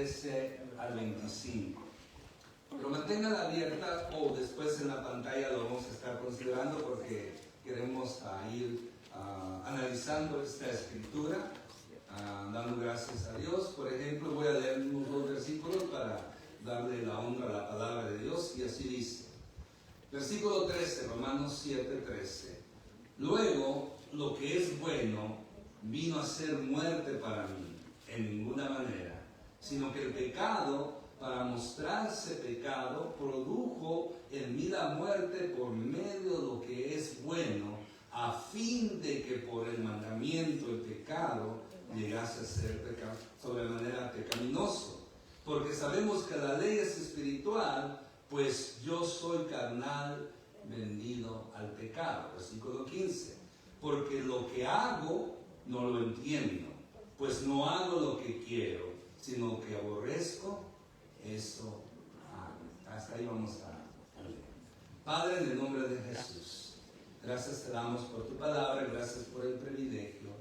13 al 25. Pero manténganla abierta o después en la pantalla lo vamos a estar considerando porque queremos ir analizando esta escritura, dando gracias a Dios. Por ejemplo, voy a leer unos 2 versículos para darle la honra a la palabra de Dios, y así dice. Versículo 13, Romanos 7:13. Luego, lo que es bueno vino a ser muerte para mí, en ninguna manera, sino que el pecado, para mostrarse pecado, produjo en mí la muerte por medio de lo que es bueno, a fin de que por el mandamiento el pecado llegase a ser sobremanera pecaminoso. Porque sabemos que la ley es espiritual, pues yo soy carnal, vendido al pecado. Versículo 15. Porque lo que hago no lo entiendo, pues no hago lo que quiero, sino lo que aborrezco, eso hago. Hasta ahí vamos a leer. Padre, en el nombre de Jesús, gracias te damos por tu palabra, gracias por el privilegio.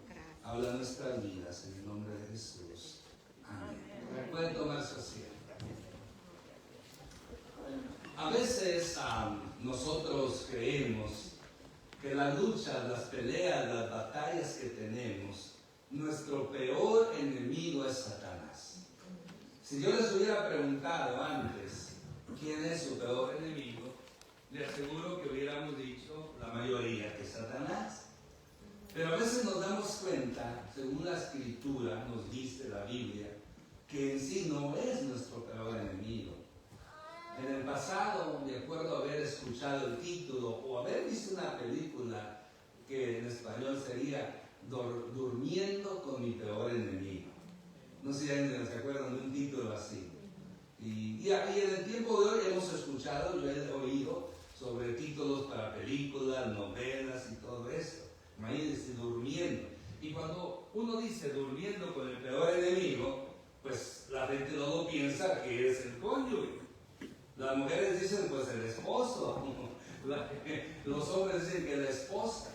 Habla nuestras vidas en el nombre de Jesús. Amén. Pueden tomar su asiento. A veces nosotros creemos que las luchas, las peleas, las batallas que tenemos, nuestro peor enemigo es Satanás. Si yo les hubiera preguntado antes quién es su peor enemigo, le aseguro que hubiéramos dicho la mayoría que es Satanás. Pero a veces nos damos cuenta, según la Escritura nos dice la Biblia, que en sí no es nuestro peor enemigo. En el pasado, de acuerdo a haber escuchado el título o haber visto una película que en español sería Durmiendo con mi peor enemigo. No sé si alguien se acuerdan de un título así. Y en el tiempo de hoy hemos escuchado, yo he oído sobre títulos para películas, novelas y todo esto. Imagínense, durmiendo. Y cuando uno dice durmiendo con el peor enemigo, pues la gente luego piensa que es el cónyuge. Las mujeres dicen pues el esposo, los hombres dicen que la esposa.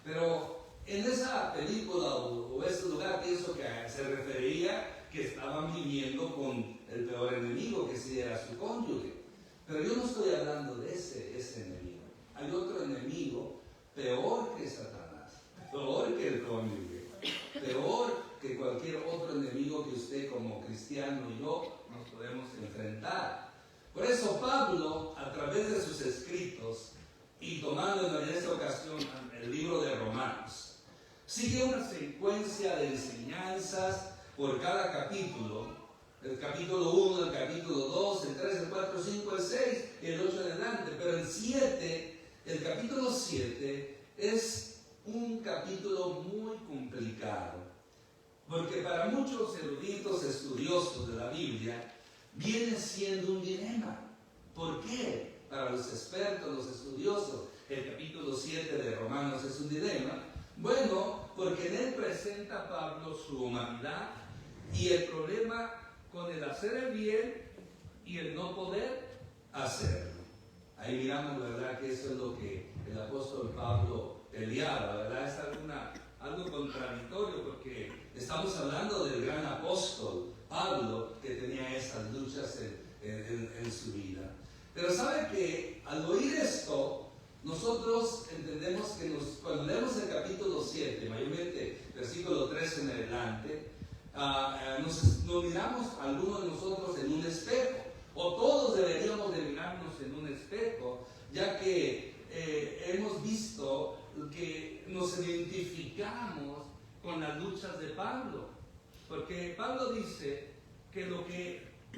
Pero en esa película o ese lugar pienso que se refería que estaban viviendo con el peor enemigo, que sí era su cónyuge. Pero yo no estoy hablando de ese enemigo. Hay otro enemigo peor que Satanás, peor que el cónyuge, peor que cualquier otro enemigo que usted como cristiano y yo nos podemos enfrentar. Por eso Pablo, a través de sus escritos, y tomando en esta ocasión el libro de Romanos, sigue una secuencia de enseñanzas por cada capítulo. El capítulo 1, el capítulo 2, el 3, el 4, el 5, el 6 y el 8 en adelante. Pero el capítulo 7 es un capítulo muy complicado, porque para muchos eruditos estudiosos de la Biblia viene siendo un dilema. ¿Por qué? Para los expertos, los estudiosos, el capítulo 7 de Romanos es un dilema. Bueno, porque en él presenta Pablo su humanidad y el problema con el hacer el bien y el no poder hacerlo. Ahí miramos, ¿verdad?, que eso es lo que el apóstol Pablo peleaba, ¿verdad? Es algo contradictorio porque estamos hablando del gran apóstol Pablo que tenía esas luchas en su vida. Pero sabe que al oír esto, nosotros entendemos que cuando leemos el capítulo 7, mayormente versículo 3 en adelante, nos miramos algunos de nosotros en un espejo, o todos deberíamos de mirarnos en un espejo, ya que hemos visto que nos identificamos con las luchas de Pablo, porque Pablo dice que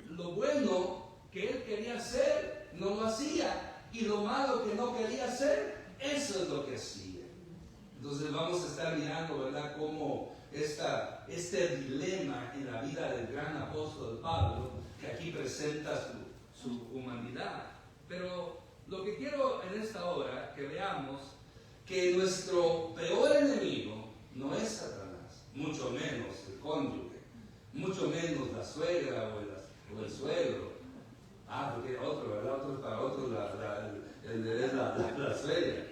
lo bueno que él quería hacer no lo hacía, y lo malo que no quería hacer, eso es lo que hacía. Entonces vamos a estar mirando, ¿verdad?, cómo este dilema en la vida del gran apóstol Pablo, que aquí presenta su humanidad. Pero lo que quiero en esta hora que veamos, que nuestro peor enemigo no es Satanás, mucho menos el cónyuge, mucho menos la suegra o el suegro. Porque otro, ¿verdad? Para otros la suegra.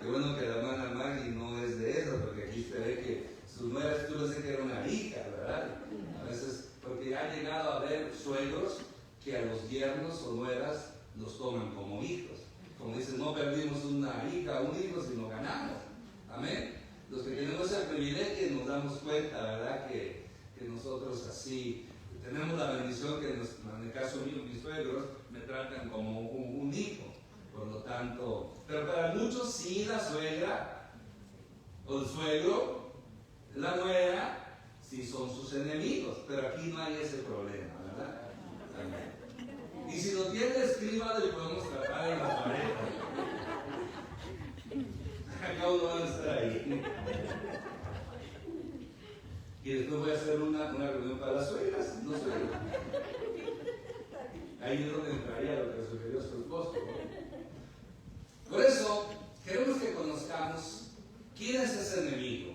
Qué bueno que la hermana Maggie no es de eso, porque aquí se ve que su nuera, tú pensé que era una hija, ¿verdad? A veces porque ha llegado a haber suegros que a los yernos o nueras los toman como hijos. Como dicen, no perdimos una hija o un hijo, sino ganamos. Amén. Los que tenemos el privilegio nos damos cuenta, ¿verdad? Que nosotros así tenemos la bendición que en el caso mío, mis suegros me tratan como un hijo. Por lo tanto, pero para muchos sí, la suegra o el suegro, la nuera, sí son sus enemigos, pero aquí no hay ese problema, ¿verdad? Amén. Y si lo tiene, escríbalo y podemos tratar en la pared. Acá uno va a estar ahí. Y después voy a hacer una reunión para las suegras, los suegros. Ahí es donde entraría lo que sugirió su esposo, ¿no? Por eso, queremos que conozcamos quién es ese enemigo,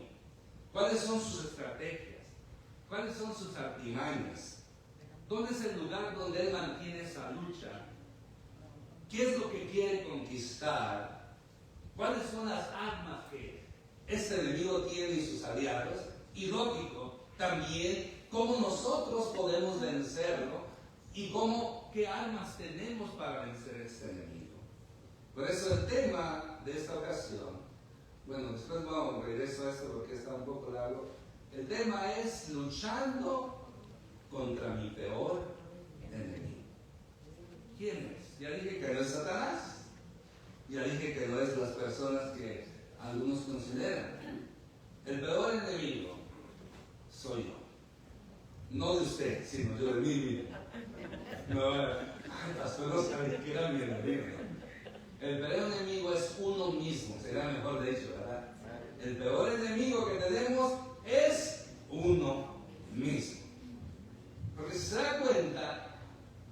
cuáles son sus estrategias, cuáles son sus artimañas. ¿Dónde es el lugar donde él mantiene esa lucha? ¿Qué es lo que quiere conquistar? ¿Cuáles son las armas que este enemigo tiene y sus aliados? Y lógico, también cómo nosotros podemos vencerlo y qué armas tenemos para vencer este enemigo. Por eso el tema de esta ocasión, bueno, después regreso a esto porque está un poco largo. El tema es luchando contra mi peor enemigo. ¿Quién es? Ya dije que no es Satanás. Ya dije que no es las personas que algunos consideran. El peor enemigo soy yo. No de usted, sino yo de mí mismo. No, pastor, no sabía que era mi enemigo. El peor enemigo es uno mismo, será mejor dicho, ¿verdad? El peor enemigo que tenemos es uno mismo. Porque si se da cuenta,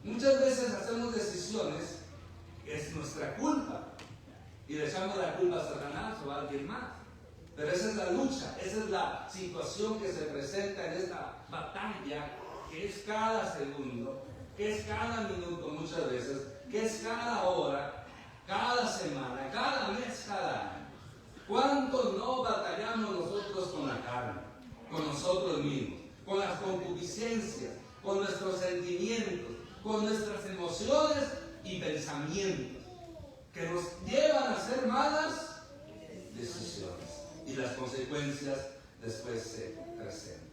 muchas veces hacemos decisiones que es nuestra culpa y le echamos la culpa a Satanás o a alguien más. Pero esa es la lucha, esa es la situación que se presenta en esta batalla, que es cada segundo, que es cada minuto muchas veces, que es cada hora, cada semana, cada mes, cada año. ¿Cuánto no batallamos nosotros con la carne, con nosotros mismos, con las concupiscencias, con nuestros sentimientos, con nuestras emociones y pensamientos, que nos llevan a hacer malas decisiones? Y las consecuencias después se presentan.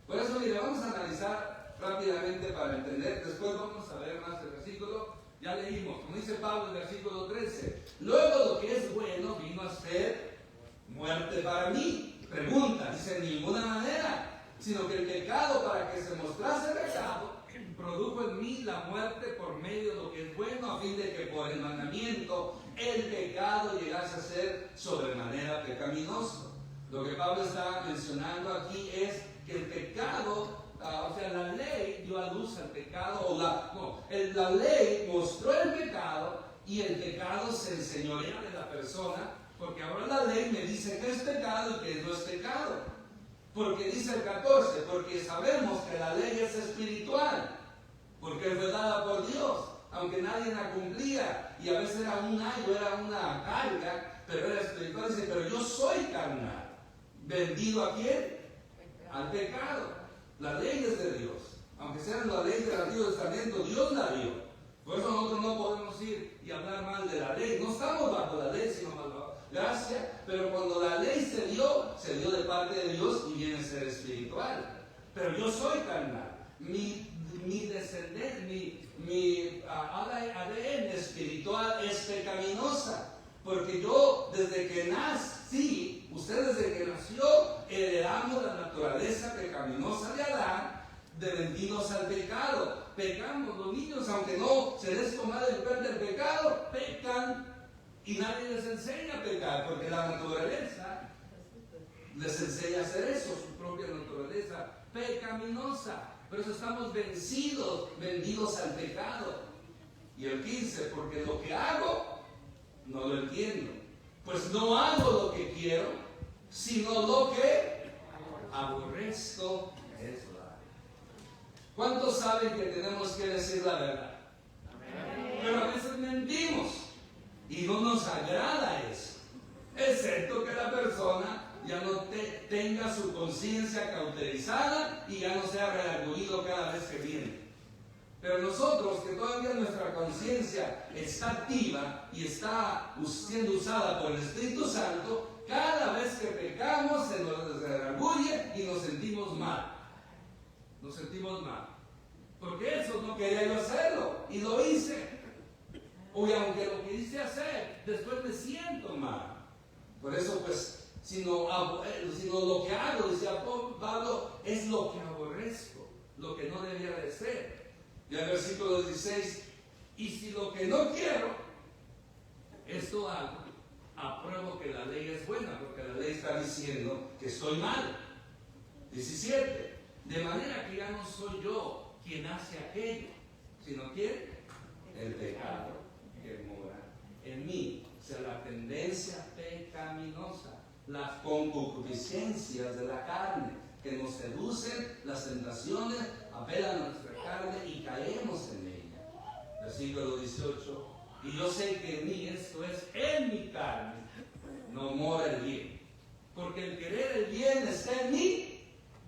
Por eso, mire, vamos a analizar rápidamente para entender. Después vamos a ver más el versículo. Ya leímos, como dice Pablo en el versículo 13. Luego lo que es bueno vino a ser muerte para mí. Pregunta, dice, en ninguna manera, sino que el pecado, para que se mostrase pecado, produjo en mí la muerte por medio de lo que es bueno, a fin de que por el mandamiento el pecado llegase a ser sobremanera pecaminoso. Lo que Pablo está mencionando aquí es que el pecado, o sea, la ley dio a luz al pecado, la ley mostró el pecado y el pecado se enseñorea de la persona, porque ahora la ley me dice qué es pecado y qué no es pecado. Porque dice el 14, porque sabemos que la ley es espiritual, porque fue dada por Dios, aunque nadie la cumplía, y a veces era un ayo, era una carga, pero era espiritual. Dice, pero yo soy carnal, vendido ¿a quién? Al pecado. La ley es de Dios, aunque sea la ley del Antiguo Testamento, Dios la dio. Por eso nosotros no podemos ir y hablar mal de la ley. No estamos bajo la ley, sino bajo la gracia. Pero cuando la ley se dio de parte de Dios y viene a ser espiritual. Pero yo soy carnal. Mi descendencia, mi ADN espiritual es pecaminosa. Porque yo desde que nací, usted desde que nació, heredamos la naturaleza pecaminosa de Adán, de vendidos al pecado. Pecamos los niños, aunque no se les toma el plan del pecado, pecan y nadie les enseña a pecar, porque la naturaleza les enseña a hacer eso, su propia naturaleza pecaminosa. Por eso estamos vendidos al pecado. Y el 15, porque lo que hago no lo entiendo, pues no hago lo que quiero, sino lo que aborrezco es lo hago. ¿Cuántos saben que tenemos que decir la verdad? Amén. Pero a veces mentimos y no nos agrada eso, excepto que la persona ya no tenga su conciencia cauterizada y ya no sea redarguido cada vez que viene. Pero nosotros, que todavía nuestra conciencia está activa y está siendo usada por el Espíritu Santo, cada vez que pecamos se nos redarguye y nos sentimos mal. Nos sentimos mal. Porque eso no quería yo hacerlo y lo hice. Y aunque lo quise hacer, después me siento mal. Por eso, pues, sino lo que hago, decía Pablo, es lo que aborrezco, lo que no debía de ser. Y el versículo 16, y si lo que no quiero, esto hago, apruebo que la ley es buena, porque la ley está diciendo que estoy mal. 17, de manera que ya no soy yo quien hace aquello, sino ¿quién? El pecado que mora en mí. O sea, la tendencia pecaminosa, las concupiscencias de la carne, que nos seducen, las tentaciones apelan a nuestra carne y caemos en ella. Versículo 18, y yo sé que en mí, esto es, en mi carne, no mora el bien. Porque el querer el bien está en mí,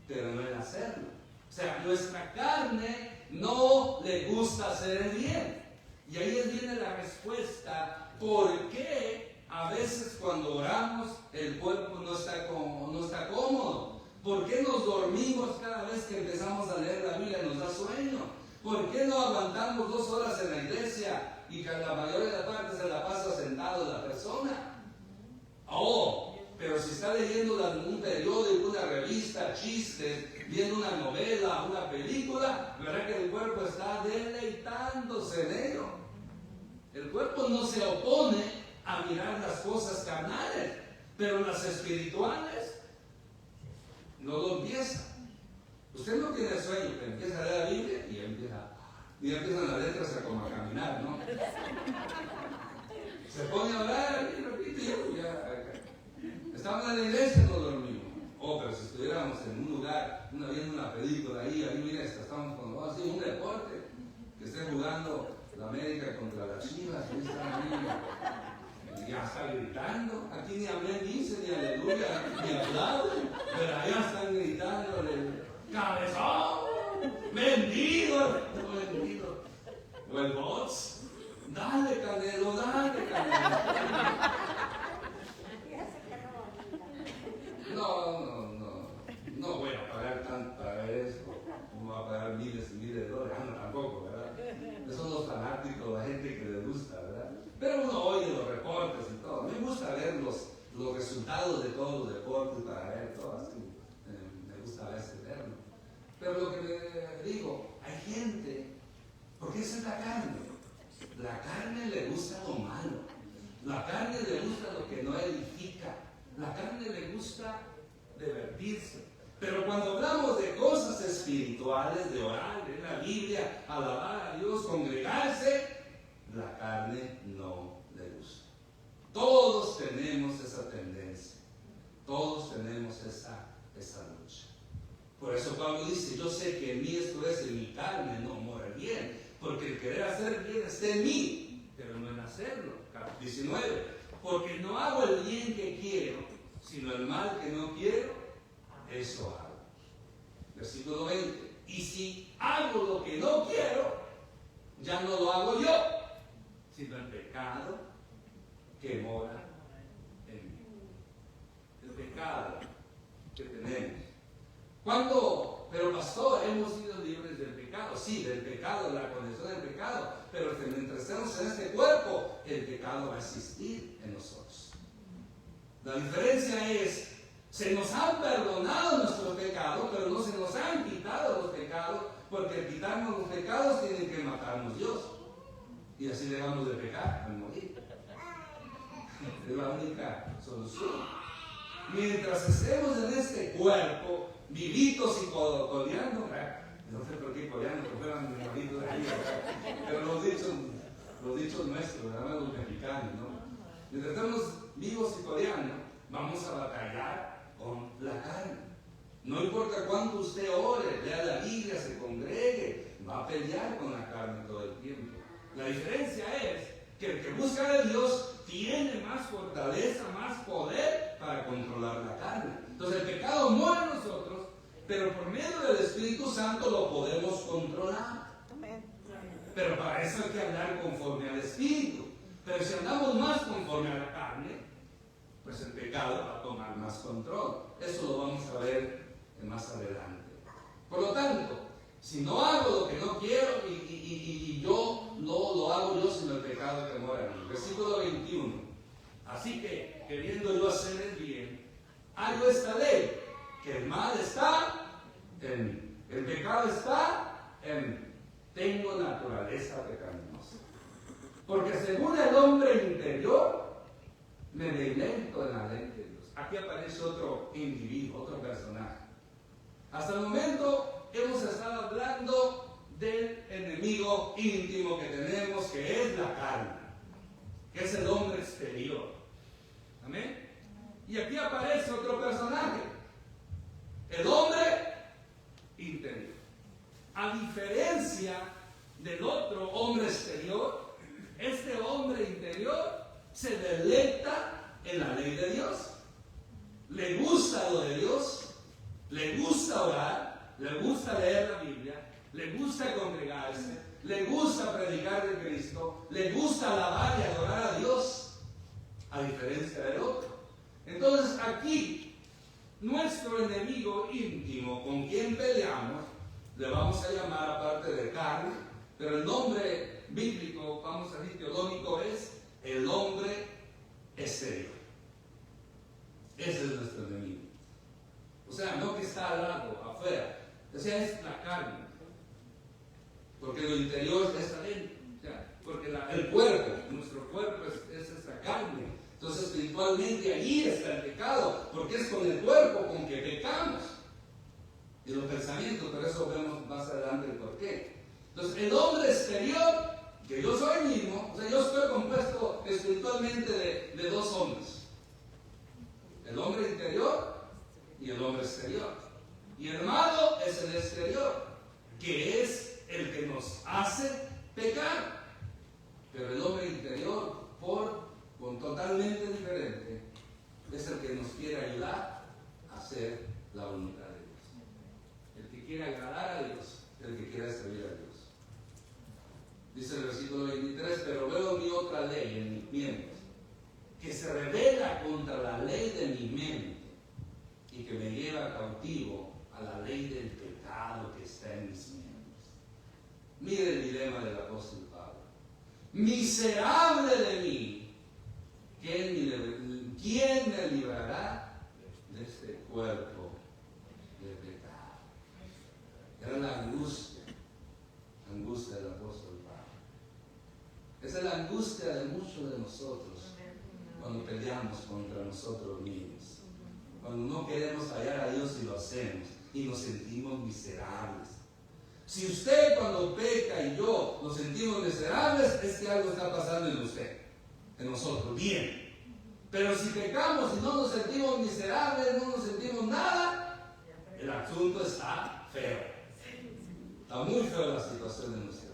pero no en hacerlo. O sea, nuestra carne no le gusta hacer el bien. Y ahí viene la respuesta, ¿por qué a veces cuando oramos el cuerpo no está cómodo? ¿Por qué nos dormimos cada vez que empezamos a leer la Biblia? Nos da sueño. ¿Por qué no aguantamos 2 horas en la iglesia y que la mayoría de la parte se la pasa sentado la persona? Pero si está leyendo un periódico, una revista, chistes, viendo una novela, una película, verá que el cuerpo está deleitándose en ello. El cuerpo no se opone a mirar las cosas carnales, pero las espirituales no lo empieza. Usted no tiene sueño, pero empieza a leer la Biblia y empiezan las letras a caminar, ¿no? Se pone a orar y repite, estamos en la iglesia y no dormimos. Pero si estuviéramos en un lugar, viendo una película ahí mira, estamos con un deporte, que estén jugando la América contra las Chivas, y están ahí, ya está gritando. Aquí ni amén dice, ni aleluya, ni aplauden, pero allá están gritando, cabezón, vendido. O el bots, dale Canelo, dale Canelo. No voy a pagar tanto para eso, no voy a pagar miles y miles de dólares, tampoco, ¿verdad? Esos son los fanáticos, la gente que le gusta, ¿verdad? Pero uno oye los reportes y todo. Me gusta ver los resultados de todos los deportes para ver todo así. Me gusta a veces verlo. Pero lo que le digo, hay gente, porque esa es la carne. La carne le gusta lo malo. La carne le gusta lo que no edifica. La carne le gusta divertirse. Pero cuando hablamos de cosas espirituales, de orar, leer la Biblia, alabar a Dios, congregarse, la carne no le gusta. Todos tenemos esa tendencia. Todos tenemos esa lucha. Por eso Pablo dice, yo sé que en mí esto es, en mi carne no mora bien. Porque el querer hacer bien está en mí, pero no en hacerlo. 19. Porque no hago el bien que quiero, sino el mal que no quiero, eso hago. Versículo 20. Y si hago lo que no quiero, ya no lo hago yo, sino el pecado que mora en mí. El pecado que tenemos. Pero pastor, hemos sido libres del pecado. Sí, del pecado, de la condición del pecado. Pero que mientras estemos en este cuerpo, el pecado va a existir en nosotros. La diferencia es, se nos han perdonado nuestros pecados, pero no se nos han quitado los pecados, porque al quitarnos los pecados tienen que matarnos Dios. Y así dejamos de pecar al morir. Es la única solución. Mientras estemos en este cuerpo, vivitos y coleando, no sé por qué coleando, porque fueran mis maridos de aquí, pero los dichos nuestros, ¿verdad? Los mexicanos, ¿no? Mientras estamos vivos y coleando, vamos a batallar con la carne. No importa cuánto usted ore, lea la Biblia, se congregue, va a pelear con la carne todo el tiempo. La diferencia es que el que busca de Dios tiene más fortaleza, más poder para controlar la carne. Entonces el pecado mora en nosotros, pero por medio del Espíritu Santo lo podemos controlar. Pero para eso hay que andar conforme al Espíritu. Pero si andamos más conforme a la carne, pues el pecado va a tomar más control. Eso lo vamos a ver más adelante. Por lo tanto, si no hago lo que no quiero y yo no lo hago yo, sino el pecado que mora en mí. Versículo 21. Así que, queriendo yo hacer el bien, hago esta ley, que el mal está en mí. El pecado está en mí. Tengo naturaleza pecaminosa. Porque según el hombre interior, me deleito en la ley de Dios. Aquí aparece otro individuo, otro personaje. Hasta el momento hemos estado hablando del enemigo íntimo que tenemos, que es la carne, que es el hombre exterior. Amén. Y aquí aparece otro personaje, el hombre interior. A diferencia del otro hombre exterior, este hombre interior se deleita en la ley de Dios. Le gusta lo de Dios. Le gusta orar, le gusta leer la Biblia, le gusta congregarse, le gusta predicar de Cristo, le gusta alabar y adorar a Dios, a diferencia del otro. Entonces aquí, nuestro enemigo íntimo con quien peleamos, le vamos a llamar aparte de carne, pero el nombre bíblico, vamos a decir teológico, es el hombre exterior. Ese es nuestro enemigo. O sea, no que está al lado, afuera. O sea, es la carne. Porque lo interior está adentro. O sea, porque el cuerpo, nuestro cuerpo es esta carne. Entonces, espiritualmente allí está el pecado. Porque es con el cuerpo con que pecamos. Y los pensamientos, pero eso vemos más adelante el porqué. Entonces, el hombre exterior, que yo soy mismo, o sea, yo estoy compuesto espiritualmente de dos hombres. El hombre interior y el hombre exterior. Y el malo es el exterior, que es el que nos hace pecar. Pero el hombre interior, con totalmente diferente, es el que nos quiere ayudar a hacer la voluntad de Dios. El que quiere agradar a Dios, el que quiere servir a Dios. Dice el versículo 23, pero veo mi otra ley en mis miembros, que se revela contra la ley de mi mente, y que me lleva cautivo a la ley del pecado que está en mis miembros. Mire el dilema del apóstol Pablo. Miserable de mí, ¿quién me librará de este cuerpo de pecado? Era la angustia del apóstol Pablo. Esa es la angustia de muchos de nosotros cuando peleamos contra nosotros mismos. Cuando no queremos hallar a Dios y lo hacemos y nos sentimos miserables. Si usted cuando peca y yo nos sentimos miserables, es que algo está pasando en usted, en nosotros, bien. Pero si pecamos y no nos sentimos miserables, no nos sentimos nada, el asunto está feo. Está muy feo la situación de nosotros.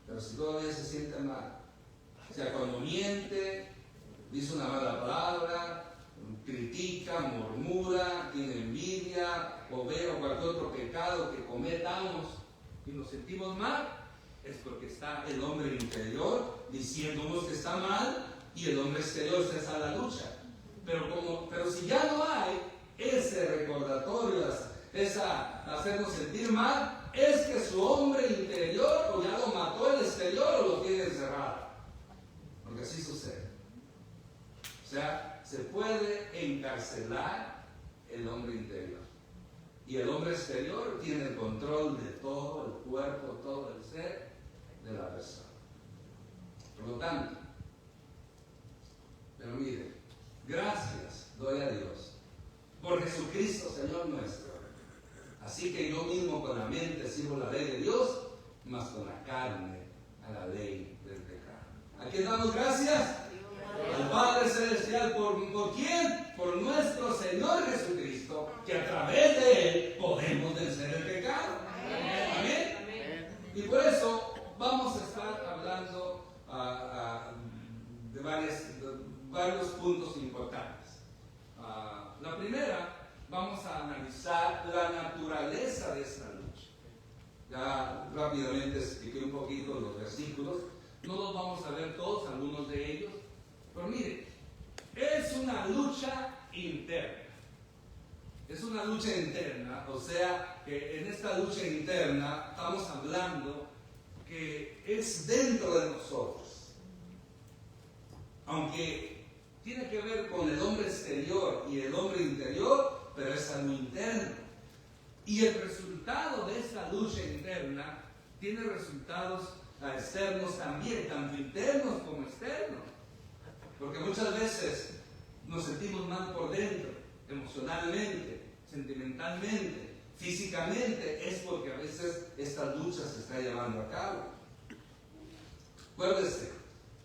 Pero si todavía se siente mal, o sea, cuando miente, dice una mala palabra, critica, murmura, tiene envidia, o ve o cualquier otro pecado que cometamos y nos sentimos mal, es porque está el hombre interior diciéndonos que está mal y el hombre exterior se está a la lucha. Pero si ya no hay ese recordatorio, hacernos sentir mal, es que su hombre interior o ya lo mató el exterior o lo tiene encerrado. Porque así sucede. O sea, se puede encarcelar el hombre interior. Y el hombre exterior tiene el control de todo el cuerpo, todo el ser de la persona. Por lo tanto, pero mire, gracias doy a Dios por Jesucristo, Señor nuestro. Así que yo mismo con la mente sirvo la ley de Dios, mas con la carne a la ley del pecado. ¿A quién damos gracias? Al Padre Celestial, ¿por quién? Por nuestro Señor Jesucristo, que a través de Él podemos vencer el pecado. Amén. Y por eso vamos a estar hablando varios puntos importantes. La primera, vamos a analizar la naturaleza de esta lucha. Ya rápidamente expliqué un poquito los versículos, no los vamos a ver todos, algunos de ellos, pero mire, es una lucha interna. Es una lucha interna, o sea, que en esta lucha interna estamos hablando que es dentro de nosotros. Aunque tiene que ver con el hombre exterior y el hombre interior, pero es algo interno. Y el resultado de esta lucha interna tiene resultados externos también, tanto internos como externos. Porque muchas veces nos sentimos mal por dentro, emocionalmente, sentimentalmente, físicamente, es porque a veces esta lucha se está llevando a cabo. Acuérdese,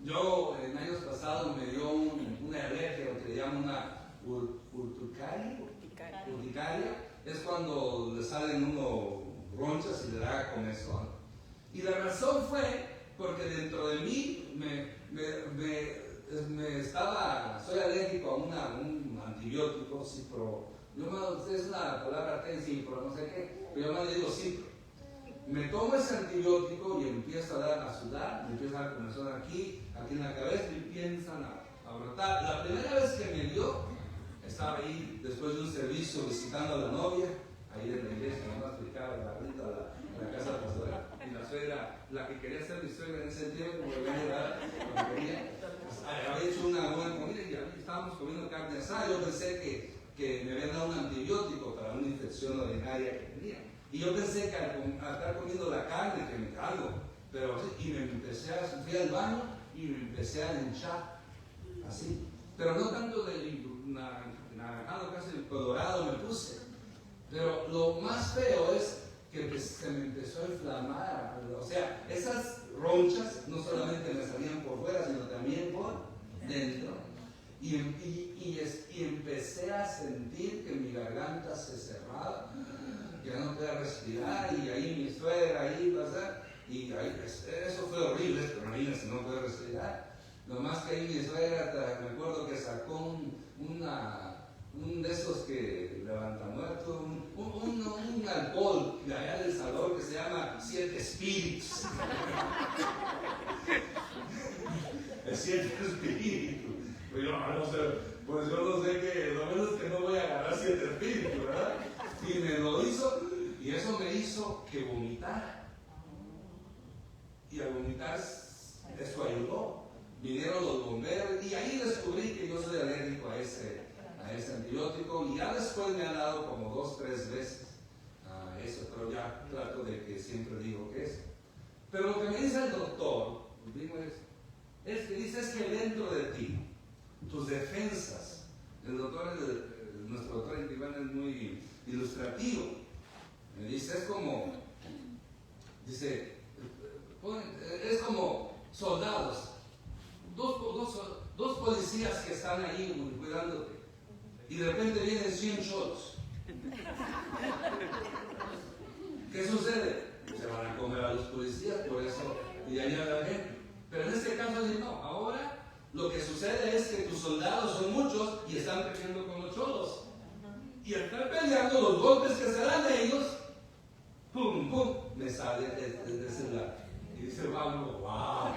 yo en años pasados me dio una alergia, lo que le llaman una urticaria. Es cuando le salen uno ronchas y le da comezón. Y la razón fue porque dentro de mí soy alérgico a un antibiótico, cipro. Es una palabra cipro, no sé qué, pero yo me digo cipro. Me tomo ese antibiótico y empiezo a sudar, me empieza a dar comezón aquí en la cabeza y empiezan a brotar. La primera vez que me dio, estaba ahí después de un servicio visitando a la novia, ahí en la iglesia, nomás explicaba la barrita a la casa pastoral, y la suegra, la que quería ser mi suegra en ese tiempo, como le venía a dar, cuando quería, había hecho una buena comida y ahí estábamos comiendo carne asada. Yo pensé que me habían dado un antibiótico para una infección urinaria que tenía. Y yo pensé que al estar comiendo la carne, que me cago, pero y me fui al baño y me empecé a hinchar, así. Pero no tanto del naranjado, casi el colorado me puse. Pero lo más feo es que se me empezó a inflamar. O sea, esas ronchas no solamente me salían por fuera, sino también por dentro. Y empecé a sentir que mi garganta se cerraba, ya no podía respirar, y ahí mi suegra ahí pasar, y ahí, eso fue horrible, pero imagínense, no podía respirar. Lo más que ahí mi suegra, me acuerdo que sacó un de esos que levanta muertos, un alcohol de allá del Salvador que se llama 7 Espíritus. El 7 Espíritus. Pues yo no sé qué, lo menos que no voy a agarrar 7 espíritus, ¿verdad? Y me lo hizo, y eso me hizo que vomitara. Y al vomitar, eso ayudó. Vinieron los bomberos, y ahí descubrí que yo soy alérgico a ese antibiótico, y ya después me ha dado como 2 o 3 veces eso, pero ya trato de que siempre digo que es. Pero lo que me dice el doctor, digo es que dice es que dentro de ti, tus defensas, nuestro doctor Iván es muy ilustrativo, me dice, es como soldados, dos policías que están ahí cuidándote, y de repente vienen 100 cholos. ¿Qué sucede? Se van a comer a los policías, por eso, y allá la gente. Pero en este caso no, ahora lo que sucede es que tus soldados son muchos y están peleando con los cholos. Y al estar peleando, los golpes que se dan de ellos, ¡pum, pum!, me sale de ese lado. Y dice Pablo, ¡wow!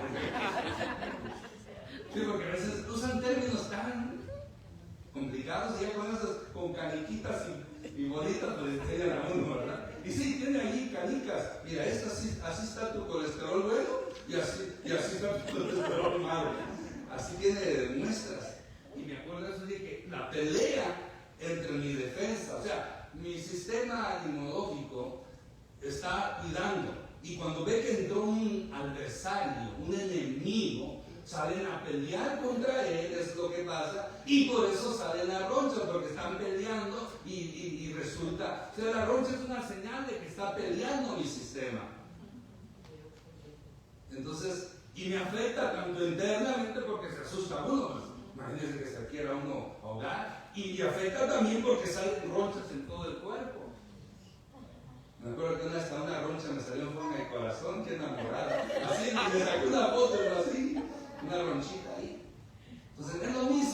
Sí, porque a veces usan términos tan complicados y ya con caniquitas y bolitas pues enseñan a uno, ¿verdad? Y sí, tiene ahí canicas. Mira, así está tu colesterol bueno y así está tu colesterol malo. Así tiene muestras. Y me acuerdo de eso, dije, la pelea entre mi defensa, o sea, mi sistema inmunológico está cuidando. Y cuando ve que entró un adversario, un enemigo, salen a pelear contra él, es lo que pasa, y por eso salen las ronchas, porque están peleando y resulta, o sea, la roncha es una señal de que está peleando mi sistema. Entonces, y me afecta tanto internamente porque se asusta uno, pues, imagínense que se quiera uno ahogar, y afecta también porque salen ronchas en todo el cuerpo. Me acuerdo que hasta una roncha me salió en forma de corazón, que enamorada, así, y me saqué una foto, así, una ronchita ahí. Entonces es lo mismo.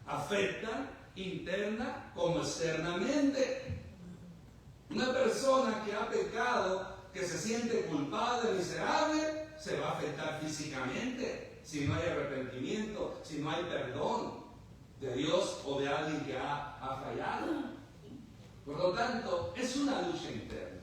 afectan interna como externamente. Una persona que ha pecado, que se siente culpable, miserable, se va a afectar físicamente si no hay arrepentimiento, si no hay perdón de Dios o de alguien que ha fallado. Por lo tanto, es una lucha interna.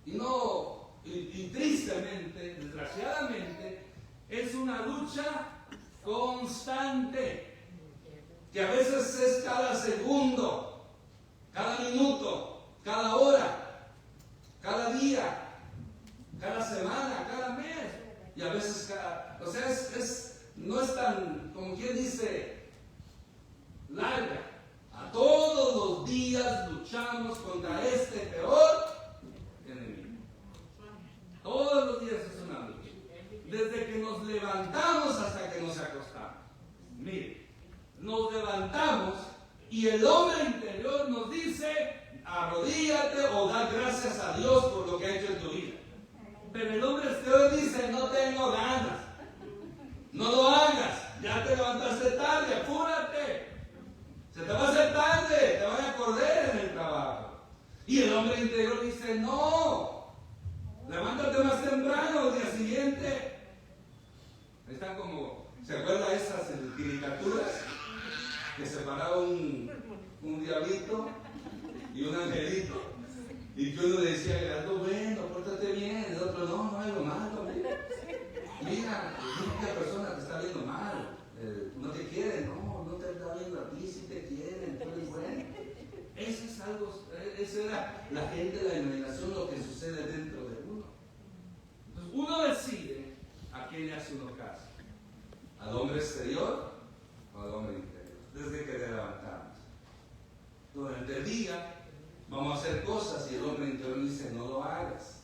Y tristemente, desgraciadamente, es una lucha constante, que a veces es cada segundo, cada minuto, cada hora, cada día, cada semana, cada mes, y a veces no es tan, como quien dice, larga. A todos los días luchamos contra este peor enemigo. Todos los días es una lucha. Desde que nos levantamos hasta que nos acostamos. Mire, nos levantamos y el hombre interior nos dice: arrodíllate o da gracias a Dios por lo que ha hecho en tu vida. Pero el hombre exterior dice: no tengo ganas, no lo hagas, ya te levantaste tarde, apúrate, se te va a hacer tarde, te van a correr en el trabajo. Y el hombre interior dice: no, levántate más temprano al día siguiente. Están como, ¿se acuerdan esas caricaturas? Que se paraba un diablito y un angelito, y que uno decía: algo bueno, pórtate bien, el otro: no es lo malo. Mira, la persona te está viendo mal, no te quiere, no te está viendo a ti, si te quieren, tú eres bueno. Eso es algo, eso era la gente de la imaginación, lo que sucede dentro de uno. Entonces uno decide a quién le hace uno caso: al hombre exterior o al hombre interior. Desde que te levantamos, durante el día vamos a hacer cosas y el hombre interior dice: no lo hagas,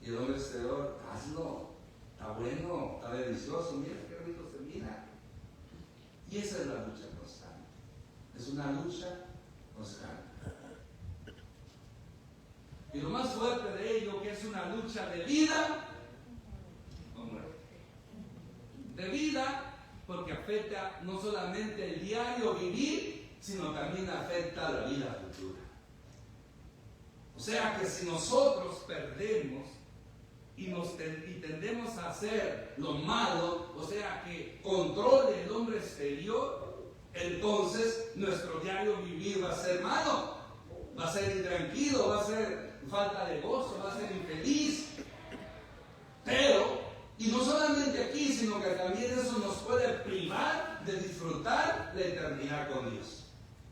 y el hombre exterior: hazlo, está bueno, está delicioso, mira qué rico se mira. Y esa es la lucha constante, es una lucha constante. Y lo más fuerte de ello, que es una lucha de vida o muerte. De vida, porque afecta no solamente el diario vivir, sino también afecta la vida futura. O sea que si nosotros perdemos y tendemos a hacer lo malo, o sea que controle el hombre exterior, entonces nuestro diario vivir va a ser malo, va a ser intranquilo, va a ser falta de gozo, va a ser infeliz. Pero, y no solamente aquí, sino que también eso nos puede privar de disfrutar la eternidad con Dios,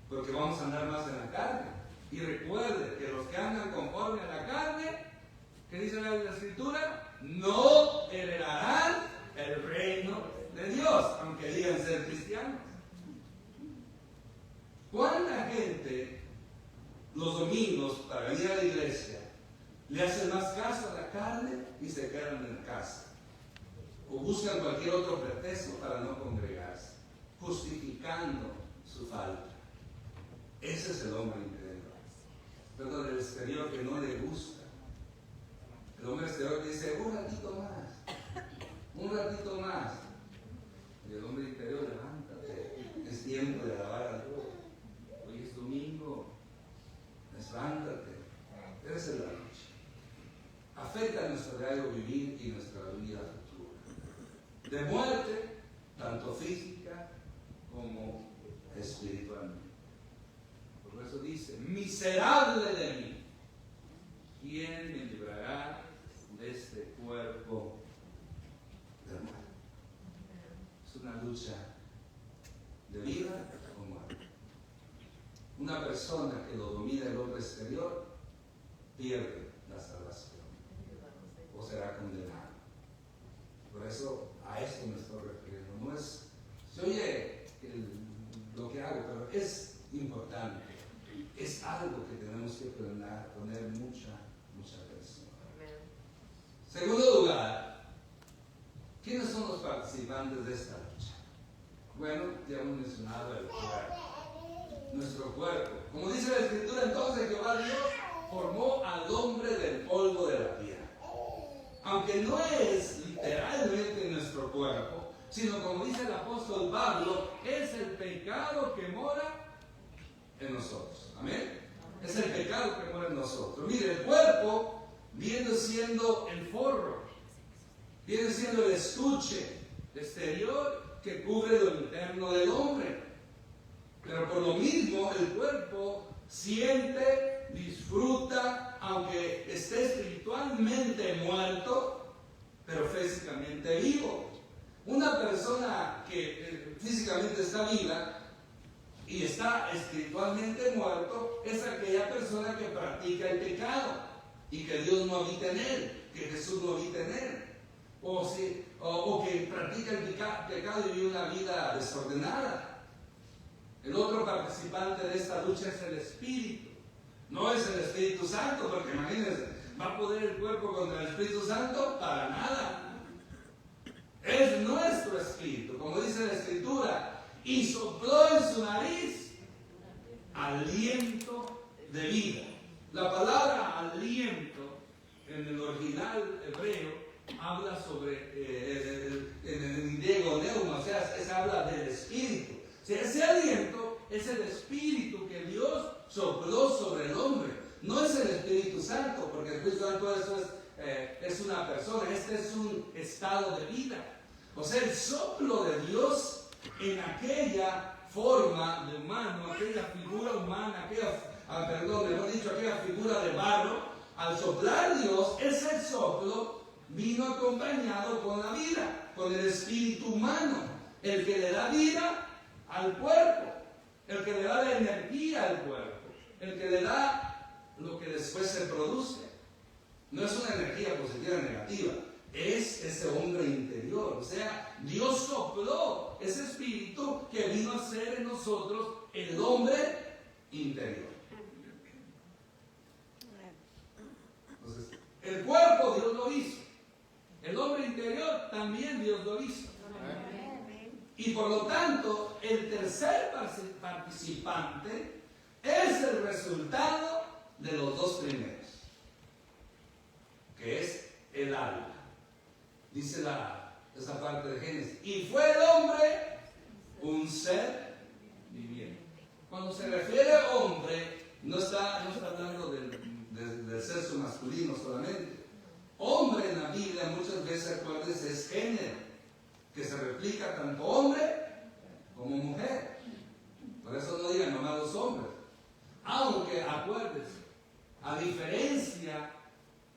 porque vamos a andar más en la carne. Y recuerde que los que andan conforme a la carne, ¿qué dice la Escritura? No heredarán el reino de Dios, aunque digan ser cristianos. ¿Cuánta gente los domingos para venir a la iglesia le hacen más caso a la carne y se quedan en casa? O buscan cualquier otro pretexto para no congregarse, justificando su falta. Ese es el hombre interior. Perdón, el exterior que no le gusta. El hombre exterior dice: un ratito más. Y el hombre interior: levántate, es tiempo de alabar a Dios. Hoy es domingo, levántate. Esa es la lucha. Afecta nuestro diario vivir y nuestra vida futura. De muerte, tanto física como espiritualmente. Por eso dice: miserable de mí, ¿quién me librará de este cuerpo de muerte? Es una lucha de vida o muerte. Una persona que lo domina el hombre exterior pierde la salvación o será condenado. Por eso a esto me estoy refiriendo. No es, se oye lo que hago, pero es importante. Es algo que tenemos que poner mucha atención. Segundo lugar, ¿quiénes son los participantes de esta lucha? Bueno, ya hemos mencionado el cuerpo. Nuestro cuerpo. Como dice la Escritura, entonces Jehová Dios formó al hombre del polvo de la tierra. Aunque no es literalmente nuestro cuerpo, sino como dice el apóstol Pablo, es el pecado que mora en nosotros. Amén. Es el pecado que mora en nosotros. Mire, el cuerpo viene siendo el forro, viene siendo el estuche exterior que cubre lo interno del hombre. Pero por lo mismo el cuerpo siente, disfruta, aunque esté espiritualmente muerto, pero físicamente vivo. Una persona que físicamente está viva y está espiritualmente muerto es aquella persona que practica el pecado y que Dios no habita en él, que Jesús no habita en él. O que practica el pecado y vive una vida desordenada. El otro participante de esta lucha es el Espíritu. No es el Espíritu Santo, porque imagínense, ¿va a poder el cuerpo contra el Espíritu Santo? Para nada. Es nuestro espíritu, como dice la Escritura, y sopló en su nariz aliento de vida. La palabra aliento en el original hebreo habla sobre, en el griego neuma, o sea, se habla del espíritu. O sea, ese aliento es el espíritu que Dios sopló sobre el hombre. No es el Espíritu Santo, porque el Espíritu Santo es una persona, este es un estado de vida. O sea, el soplo de Dios en aquella forma de humano, aquella figura humana, aquella figura de barro, al soplar Dios, ese soplo vino acompañado con la vida, con el espíritu humano, el que le da vida al cuerpo, el que le da la energía al cuerpo, el que le da lo que después se produce. No es una energía positiva o negativa, es ese hombre interior. O sea, Dios sopló ese espíritu que vino a ser en nosotros el hombre interior. Entonces, el cuerpo Dios lo hizo, el hombre interior también Dios lo hizo. Y por lo tanto, el tercer participante es el resultado de los dos primeros, que es el alma. Dice esa parte de Génesis, y fue el hombre un ser viviente. Cuando se refiere a hombre, no está hablando del sexo masculino solamente. Hombre en la Biblia muchas veces, acuérdense, es género, que se replica tanto hombre como mujer. Por eso no digan nomás los hombres. Aunque, acuérdense, a diferencia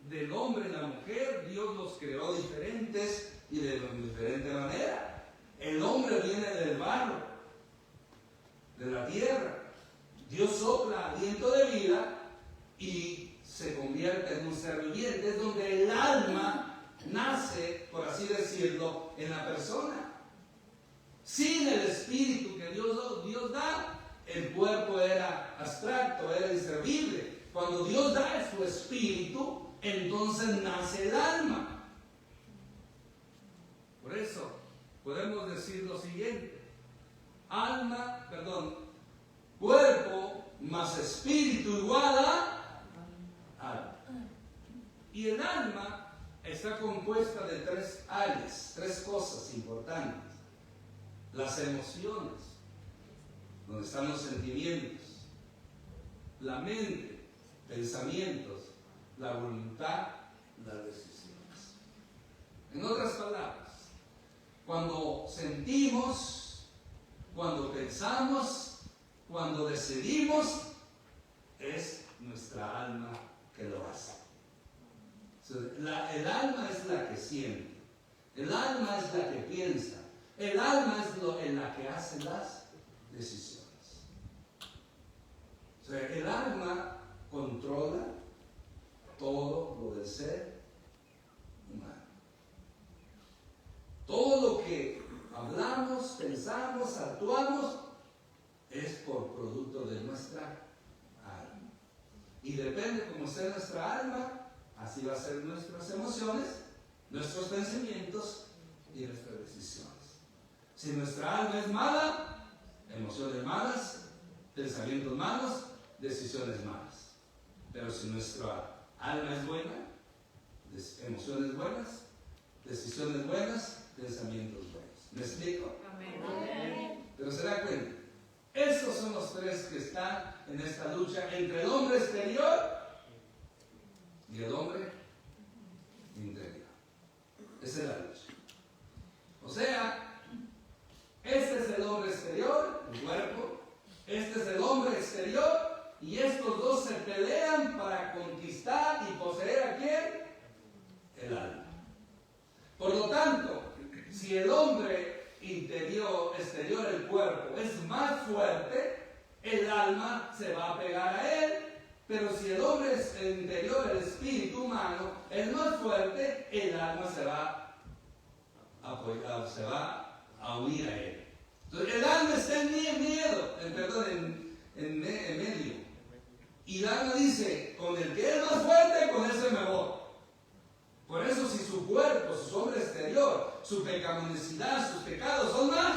del hombre y la mujer, Dios los creó diferentes y de diferente manera. El hombre viene del barro, de la tierra. Dios sopla aliento de vida y se convierte en un ser viviente. Es donde el alma nace, por así decirlo, en la persona. Sin el espíritu que Dios da, el cuerpo era abstracto, era inservible. Cuando Dios da su espíritu, entonces nace el alma. Por eso podemos decir lo siguiente: cuerpo más espíritu igual a alma. Y el alma está compuesta de tres áreas, tres cosas importantes. Las emociones, donde están los sentimientos, la mente, pensamientos, la voluntad, las decisiones. En otras palabras, cuando sentimos, cuando pensamos, cuando decidimos, es nuestra alma que lo hace. El alma es la que siente, el alma es la que piensa, el alma es en la que hace las decisiones. O sea, el alma controla todo lo del ser humano. Todo lo que hablamos, pensamos, actuamos, es por producto de nuestra alma. Y depende cómo sea nuestra alma, así va a ser nuestras emociones, nuestros pensamientos y nuestras decisiones. Si nuestra alma es mala, emociones malas, pensamientos malos, decisiones malas. Pero si nuestra alma es buena, emociones buenas, decisiones buenas, pensamientos buenos. ¿Me explico? Amén. Pero se da cuenta, estos son los tres que están en esta lucha entre el hombre exterior y el hombre interior. Esa es la lucha. O sea, este es el hombre exterior, el cuerpo. Este es el hombre exterior. Y estos dos se pelean para conquistar y poseer ¿a quién? El alma. Por lo tanto, si el hombre exterior, el cuerpo, es más fuerte, el alma se va a pegar a él. Pero si el hombre interior, el espíritu humano, es más fuerte, el alma se va a unir a él. Entonces, el alma está en medio. Y el alma dice, con el que es más fuerte, con ese me voy. Por eso si su cuerpo, su hombre exterior, su pecaminosidad, sus pecados son más,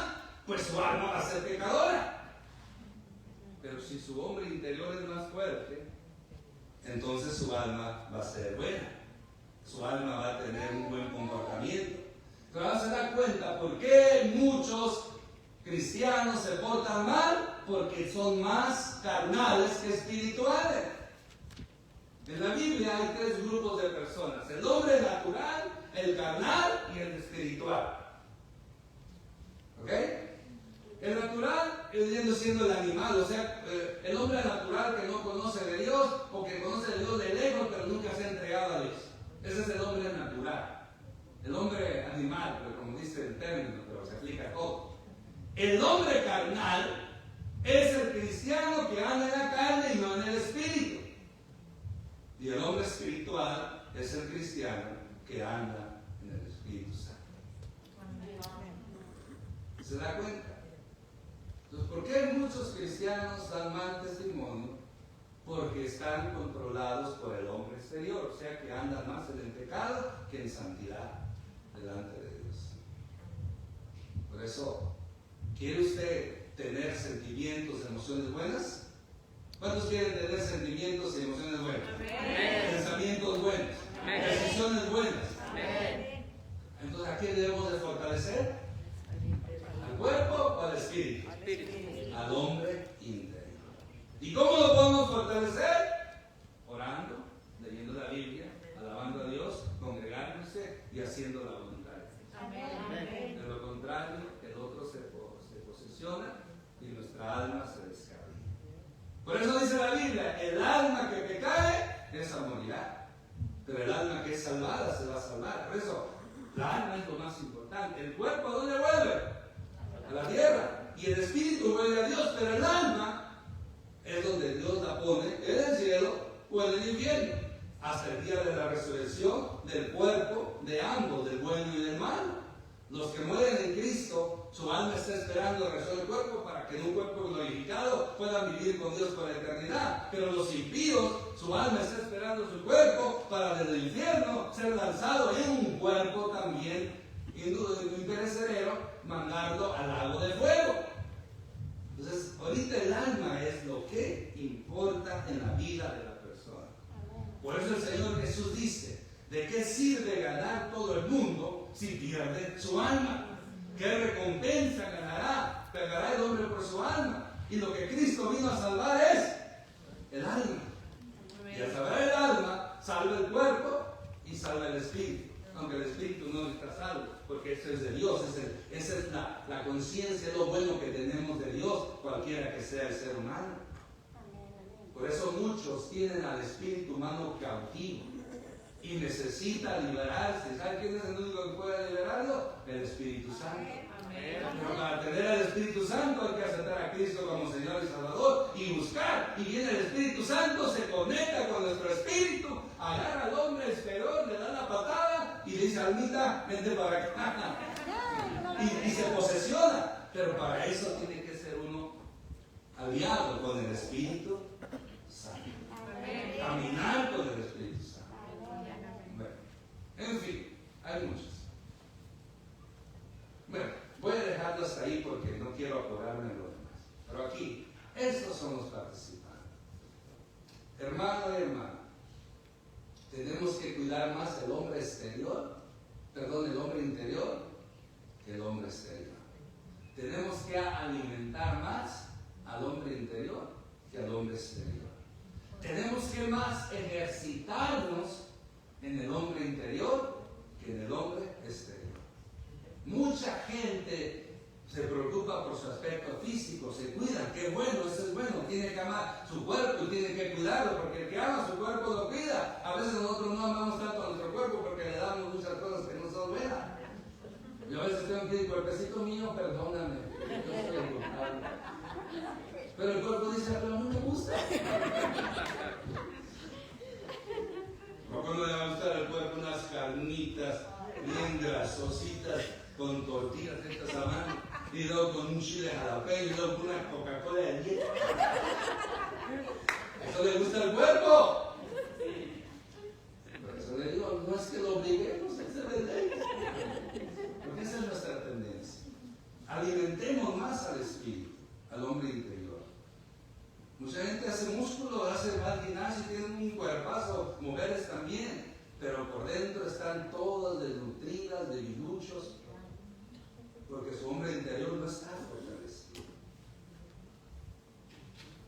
pues su alma va a ser pecadora. Pero si su hombre interior es más fuerte, entonces su alma va a ser buena. Su alma va a tener un buen comportamiento. Pero ahora se da cuenta por qué muchos cristianos se portan mal, porque son más carnales que espirituales. En la Biblia hay tres grupos de personas: el hombre natural, el carnal y el espiritual. ¿Ok? El natural viene siendo el animal, o sea, el hombre natural que no conoce de Dios, o que conoce de Dios de lejos, pero nunca se ha entregado a Dios. Ese es el hombre natural. El hombre animal, pero como dice el término, pero se aplica a todo. El hombre carnal es el cristiano que anda en la carne y no en el espíritu. Y el hombre espiritual es el cristiano que anda en el Espíritu Santo. ¿Se da cuenta? Entonces, ¿por qué muchos cristianos dan mal testimonio? Porque están controlados por el hombre exterior, o sea que andan más en el pecado que en santidad delante de Dios. Por eso, ¿quiere usted tener sentimientos, emociones buenas? ¿Cuántos quieren tener sentimientos y emociones buenas? Amén. Pensamientos buenos. Amén. Decisiones buenas. Amén. Entonces, ¿a quién debemos de fortalecer? ¿Al cuerpo o al espíritu? Al hombre interior. ¿Y cómo lo podemos fortalecer? Orando, leyendo la Biblia, alabando a Dios, congregándose y haciendo la voluntad de Dios. Amén. De lo contrario, el otro se posesiona y nuestra alma se descarga. Por eso dice la Biblia, el alma que pecare, esa morirá. Pero el alma que es salvada, se va a salvar. Por eso, la alma es lo más importante. El cuerpo, ¿a dónde vuelve? A la tierra. Y el espíritu vuelve a Dios, pero el alma es donde Dios la pone, en el cielo o en el infierno. Hasta el día de la resurrección del cuerpo, de ambos, del bueno y del malo. Los que mueren en Cristo, su alma está esperando la resurrección del cuerpo para que en un cuerpo glorificado puedan vivir con Dios por la eternidad. Pero los impíos, su alma está esperando su cuerpo para desde el infierno ser lanzado en un cuerpo también imperecedero, mandarlo al lago de fuego. Entonces, ahorita el alma es lo que importa en la vida de la persona. Por eso el Señor Jesús dice, ¿de qué sirve ganar todo el mundo si pierde su alma? ¿Qué recompensa ganará? Pagará el hombre por su alma. Y lo que Cristo vino a salvar es el alma. Y al salvar el alma, salva el cuerpo y salva el espíritu. Aunque el espíritu no está salvo, porque eso es de Dios. Esa es la conciencia, lo bueno que tenemos de Dios, cualquiera que sea el ser humano. Por eso muchos tienen al espíritu humano cautivo y necesita liberarse. ¿Sabe quién es el único que puede liberarlo? El Espíritu Santo. Pero para tener al Espíritu Santo hay que aceptar a Cristo como Señor y Salvador y buscar. Y viene el Espíritu Santo, se conecta con nuestro espíritu, agarra al hombre exterior, le da la patada y le dice, almita, vente para acá. Y se posesiona. Pero para eso tiene que ser uno aliado con el Espíritu Santo. Caminar con el Espíritu Santo. Bueno, en fin, hay muchos. Bueno, voy a dejarlo hasta ahí porque no quiero apurarme en lo demás. Pero aquí, estos son los participantes. Hermano y hermana, tenemos que cuidar más el hombre exterior, el hombre interior, que el hombre exterior. Tenemos que alimentar más al hombre interior que al hombre exterior. Tenemos que más ejercitarnos en el hombre interior que en el hombre exterior. Mucha gente se preocupa por su aspecto físico, se cuida, qué bueno, eso es bueno, tiene que amar su cuerpo y tiene que cuidarlo, porque el que ama su cuerpo lo cuida. A veces nosotros no amamos tanto a nuestro cuerpo porque le damos muchas cosas que no son buenas. Yo a veces tengo que decir, cuerpecito mío, perdóname, yo soy el culpable. Pero el cuerpo dice, pero a mí me gusta. ¿Cómo no le va a gustar al cuerpo unas carnitas bien grasositas con tortillas hechas a mano? Y luego con un chile jalapeño, y luego con una Coca-Cola de dieta. ¿Eso le gusta al cuerpo? Por eso le digo, no es que lo obliguemos a hacer ley. Porque esa es nuestra tendencia. Alimentemos más al espíritu, al hombre interior. Mucha gente hace músculo, hace más gimnasio, tienen un cuerpazo, mujeres también, pero por dentro están todas desnutridas, debiluchos, porque su hombre interior no está fortalecido.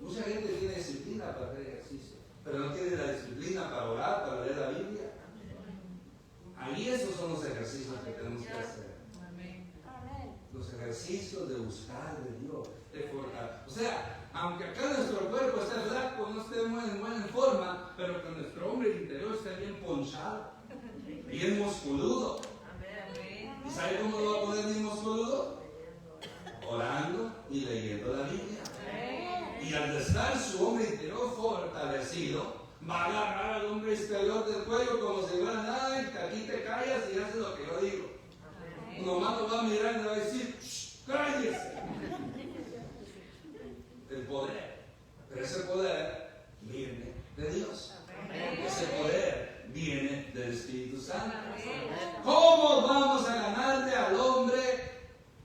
Mucha gente tiene disciplina para hacer ejercicio, pero no tiene la disciplina para orar, para leer la Biblia. Ahí esos son los ejercicios que tenemos que hacer. Los ejercicios de buscar de Dios, de fortalecer. O sea, aunque acá nuestro cuerpo esté flaco, no esté en buena forma, pero que nuestro hombre interior esté bien ponchado, bien musculudo. ¿Y sabe cómo lo va a poner bien musculudo? Orando y leyendo la Biblia. Y al estar su hombre interior fortalecido, va a agarrar al hombre exterior del cuello como si fuera nada, y aquí te callas y haces lo que yo digo. Nomás lo va a mirar y le va a decir, ¡cállese! El poder. Pero ese poder viene de Dios. Ese poder viene del Espíritu Santo. ¿Cómo vamos a ganarle al hombre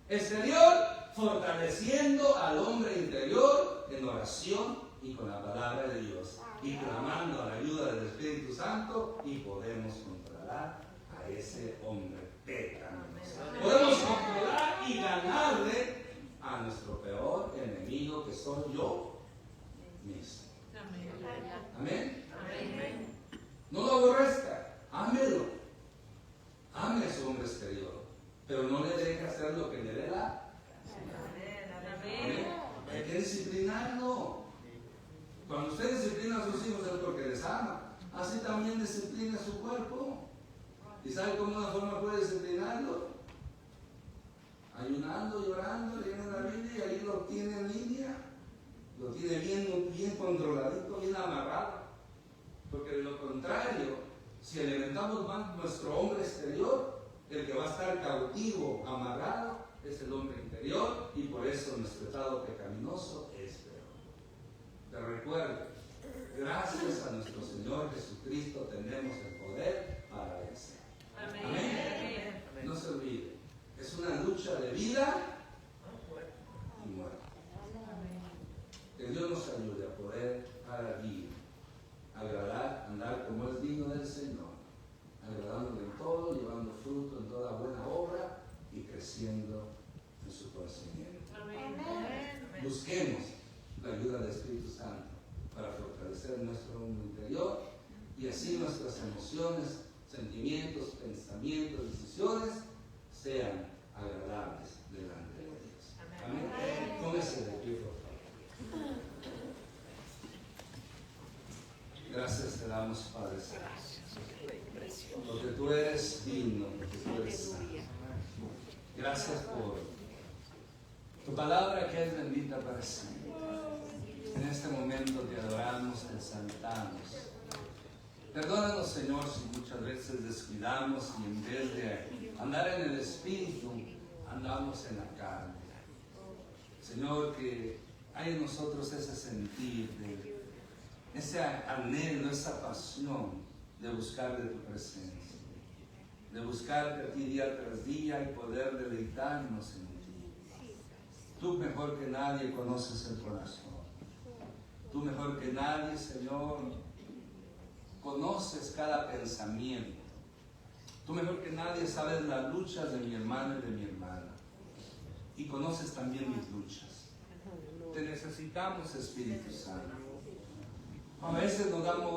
exterior? Fortaleciendo al hombre interior en oración y con la palabra de Dios. Y clamando a la ayuda del Espíritu Santo, y podemos controlar a ese hombre pecaminoso. Podemos controlar y ganarle a nuestro peor enemigo, que soy yo mismo. Amén. No lo aborrezca, ámelo. Ame a su hombre exterior, pero no le deje hacer lo que le dé la. Amén. Hay que disciplinarlo. Cuando usted disciplina a sus hijos es porque les ama. Así también disciplina su cuerpo. ¿Y sabe cómo una forma puede disciplinarlo? Ayunando, llorando, leyendo la Biblia, y ahí lo tiene en línea. Lo tiene bien controladito, bien amarrado. Porque de lo contrario, si alimentamos más nuestro hombre exterior, el que va a estar cautivo, amarrado, es el hombre interior, y por eso nuestro estado pecaminoso es peor. Pero recuerde, gracias a nuestro Señor Jesucristo tenemos el poder para vencer. Amén. No se olvide, es una lucha de vida y muerte. Que Dios nos ayude a poder cada día agradar, andar como es digno del Señor, agradándole en todo, llevando fruto en toda buena obra y creciendo en su conocimiento. Busquemos la ayuda del Espíritu Santo para fortalecer nuestro hombre interior, y así nuestras emociones, sentimientos, pensamientos, decisiones sean agradables delante de Dios. Amén. Póngase de pie, por favor. Gracias te damos, Padre Celestial, porque tú eres digno, porque tú eres santo. Gracias por tu palabra, que es bendita para siempre. En este momento te adoramos, te exaltamos. Perdónanos, Señor, si muchas veces descuidamos y en vez de andar en el Espíritu, andamos en la carne. Señor, que hay en nosotros ese sentir, ese anhelo, esa pasión de buscar de tu presencia, de buscarte a ti día tras día y poder deleitarnos en ti. Tú mejor que nadie conoces el corazón. Tú mejor que nadie, Señor, conoces cada pensamiento. Tú mejor que nadie sabes las luchas de mi hermano y de mi hermana. y conoces también mis luchas. Te necesitamos, Espíritu Santo. A veces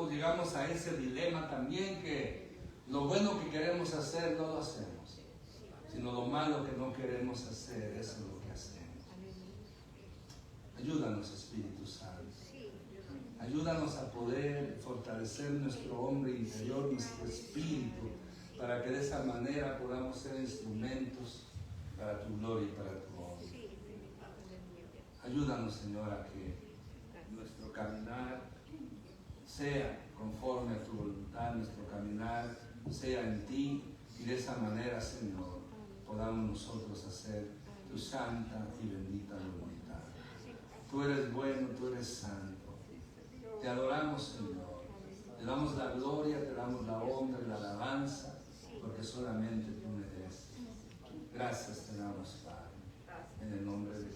llegamos a ese dilema también, que lo bueno que queremos hacer no lo hacemos, sino lo malo que no queremos hacer, eso es lo que hacemos. Ayúdanos, Espíritu Santo. Ayúdanos a poder fortalecer nuestro hombre interior, nuestro espíritu, para que de esa manera podamos ser instrumentos para tu gloria y para tu honra. Ayúdanos, Señor, a que nuestro caminar sea conforme a tu voluntad, nuestro caminar sea en ti, y de esa manera, Señor, podamos nosotros hacer tu santa y bendita voluntad. Tú eres bueno, tú eres santo. Te adoramos, Señor. Te damos la gloria, te damos la honra y la alabanza, porque solamente tú mereces. Gracias te damos, Padre, en el nombre de